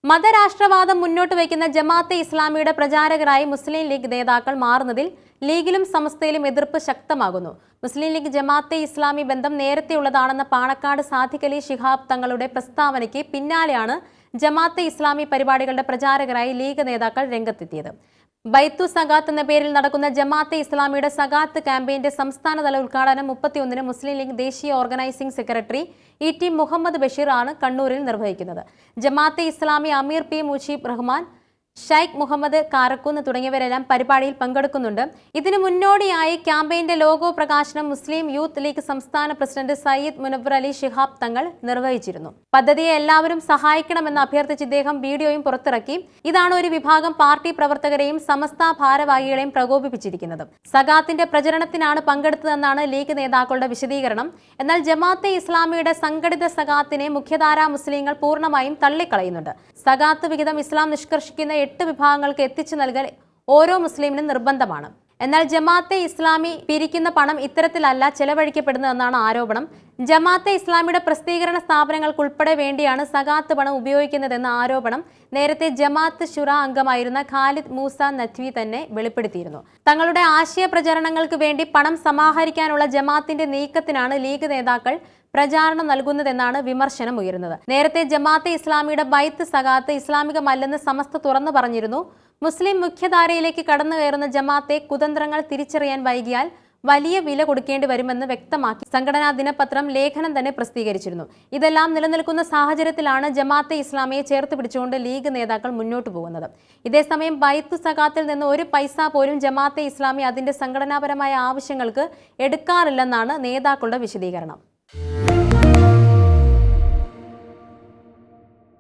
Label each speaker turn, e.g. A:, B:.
A: മതരാഷ്ട്രവാദം മുന്നോട്ട് വയ്ക്കുന്ന ജമാഅത്തെ ഇസ്ലാമിയുടെ പ്രചാരകരായി മുസ്ലിം ലീഗ് നേതാക്കൾ മാറുന്നതിൽ ലീഗിലും സമസ്തയിലും എതിർപ്പ് ശക്തമാകുന്നു. മുസ്ലിം ലീഗ് ജമാഅത്തെ ഇസ്ലാമി ബന്ധം നേരത്തെയുള്ളതാണെന്ന പാണക്കാട് സാദിഖ് അലി ശിഹാബ് തങ്ങളുടെ പ്രസ്താവനയ്ക്ക് പിന്നാലെയാണ് ജമാഅത്തെ ഇസ്ലാമി പരിപാടികളുടെ പ്രചാരകരായി ലീഗ് നേതാക്കൾ രംഗത്തെത്തിയത്. ബൈത്തു സഗാത്ത് എന്ന പേരിൽ നടക്കുന്ന ജമാഅത്തെ ഇസ്ലാമിയുടെ സഗാത്ത് ക്യാമ്പയിന്റെ സംസ്ഥാനതല ഉദ്ഘാടനം 31-ന് മുസ്ലിം ലീഗ് ദേശീയ organizing secretary ET Muhammad Basheer ആണ് കണ്ണൂരിൽ നിർവഹിക്കുന്നത്. ജമാഅത്തെ ഇസ്ലാമി അമീർ P മുജീബ് റഹ്മാൻ, ഷൈഖ് മുഹമ്മദ് കാരക്കുന്ന് തുടങ്ങിയവരെല്ലാം പരിപാടിയിൽ പങ്കെടുക്കുന്നുണ്ട്. ഇതിനു മുന്നോടിയായി ക്യാമ്പയിന്റെ ലോഗോ പ്രകാശനം മുസ്ലിം യൂത്ത് ലീഗ് സംസ്ഥാന പ്രസിഡന്റ് സയ്യിദ് മുനവ്വർ അലി ശിഹാബ് തങ്ങൾ നിർവഹിച്ചിരുന്നു. പദ്ധതിയെ എല്ലാവരും സഹായിക്കണമെന്ന് അഭ്യർത്ഥിച്ച് ഇദ്ദേഹം വീഡിയോയും പുറത്തിറക്കി. ഇതാണ് ഒരു വിഭാഗം പാർട്ടി പ്രവർത്തകരെയും സമസ്ത ഭാരവാഹികളെയും പ്രകോപിപ്പിച്ചിരിക്കുന്നത്. സഗാത്തിന്റെ പ്രചരണത്തിനാണ് പങ്കെടുത്തതെന്നാണ് ലീഗ് നേതാക്കളുടെ വിശദീകരണം. എന്നാൽ ജമാഅത്തെ ഇസ്ലാമിയുടെ സംഘടിത സഗാത്തിനെ മുഖ്യധാരാ മുസ്ലിങ്ങൾ പൂർണ്ണമായും തള്ളിക്കളയുന്നുണ്ട്. സഗാത്ത് വിഹിതം ഇസ്ലാം നിഷ്കർഷിക്കുന്ന 8 വിഭാഗങ്ങൾക്ക് എത്തിച്ചു നൽകൽ ഓരോ മുസ്ലിമിനും നിർബന്ധമാണ്. എന്നാൽ ജമാഅത്തെ ഇസ്ലാമി പിരിക്കുന്ന പണം ഇത്തരത്തിലല്ല ചെലവഴിക്കപ്പെടുന്നതെന്നാണ് ആരോപണം. ജമാഅത്തെ ഇസ്ലാമിയുടെ പ്രസിദ്ധീകരണ സ്ഥാപനങ്ങൾക്കുൾപ്പെടെ വേണ്ടിയാണ് സഗാത്ത് പണം ഉപയോഗിക്കുന്നതെന്ന ആരോപണം നേരത്തെ ജമാഅത്ത് ശുറ അംഗമായിരുന്ന ഖാലിദ് മൂസ നദ്വി തന്നെ വെളിപ്പെടുത്തിയിരുന്നു. തങ്ങളുടെ ആശയ പ്രചരണങ്ങൾക്ക് വേണ്ടി പണം സമാഹരിക്കാനുള്ള ജമാഅത്തിന്റെ നീക്കത്തിനാണ് ലീഗ് നേതാക്കൾ പ്രചാരണം നൽകുന്നതെന്നാണ് വിമർശനം ഉയരുന്നത്. നേരത്തെ ജമാഅത്തെ ഇസ്ലാമിയുടെ ബൈത്ത് സഗാത്ത് ഇസ്ലാമികമല്ലെന്ന് സമസ്ത തുറന്നു പറഞ്ഞിരുന്നു. മുസ്ലിം മുഖ്യധാരയിലേക്ക് കടന്നു കയറുന്ന ജമാഅത്തെ കുതന്ത്രങ്ങൾ തിരിച്ചറിയാൻ വൈകിയാൽ വലിയ വില കൊടുക്കേണ്ടി വരുമെന്ന് വ്യക്തമാക്കി സംഘടനാ ദിനപത്രം ലേഖനം തന്നെ പ്രസിദ്ധീകരിച്ചിരുന്നു. ഇതെല്ലാം നിലനിൽക്കുന്ന സാഹചര്യത്തിലാണ് ജമാഅത്തെ ഇസ്ലാമിയെ ചേർത്ത് പിടിച്ചുകൊണ്ട് ലീഗ് നേതാക്കൾ മുന്നോട്ട് പോകുന്നത്. ഇതേസമയം ബൈത്തു സഗാത്തിൽ നിന്ന് ഒരു പൈസ പോലും ജമാഅത്തെ ഇസ്ലാമി അതിന്റെ സംഘടനാപരമായ ആവശ്യങ്ങൾക്ക് എടുക്കാറില്ലെന്നാണ് നേതാക്കളുടെ വിശദീകരണം.